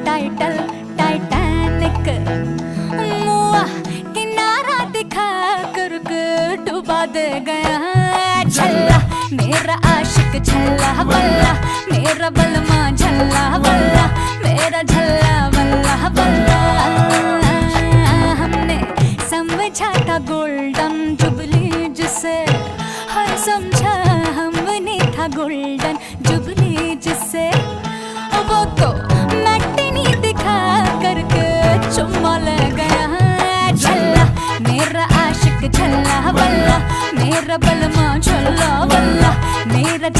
Title Titanic. मुआ किनारा दिखा कर डुबा दे गया झल्ला मेरा आशिक झल्ला वल्ला मेरा बलमा झल्ला वल्ला मेरा झल्ला वल्ला वल्ला। हमने समझा था गोल्डन जुबली जिसे हर समझा हमने था गोल्डन जुबली जिसे वो तो मैटिनी दिखा करके चुम्मा ले गया झल्ला मेरा आशिक झल्ला वल्ला मेरा बलमा झल्ला वल्ला मेरा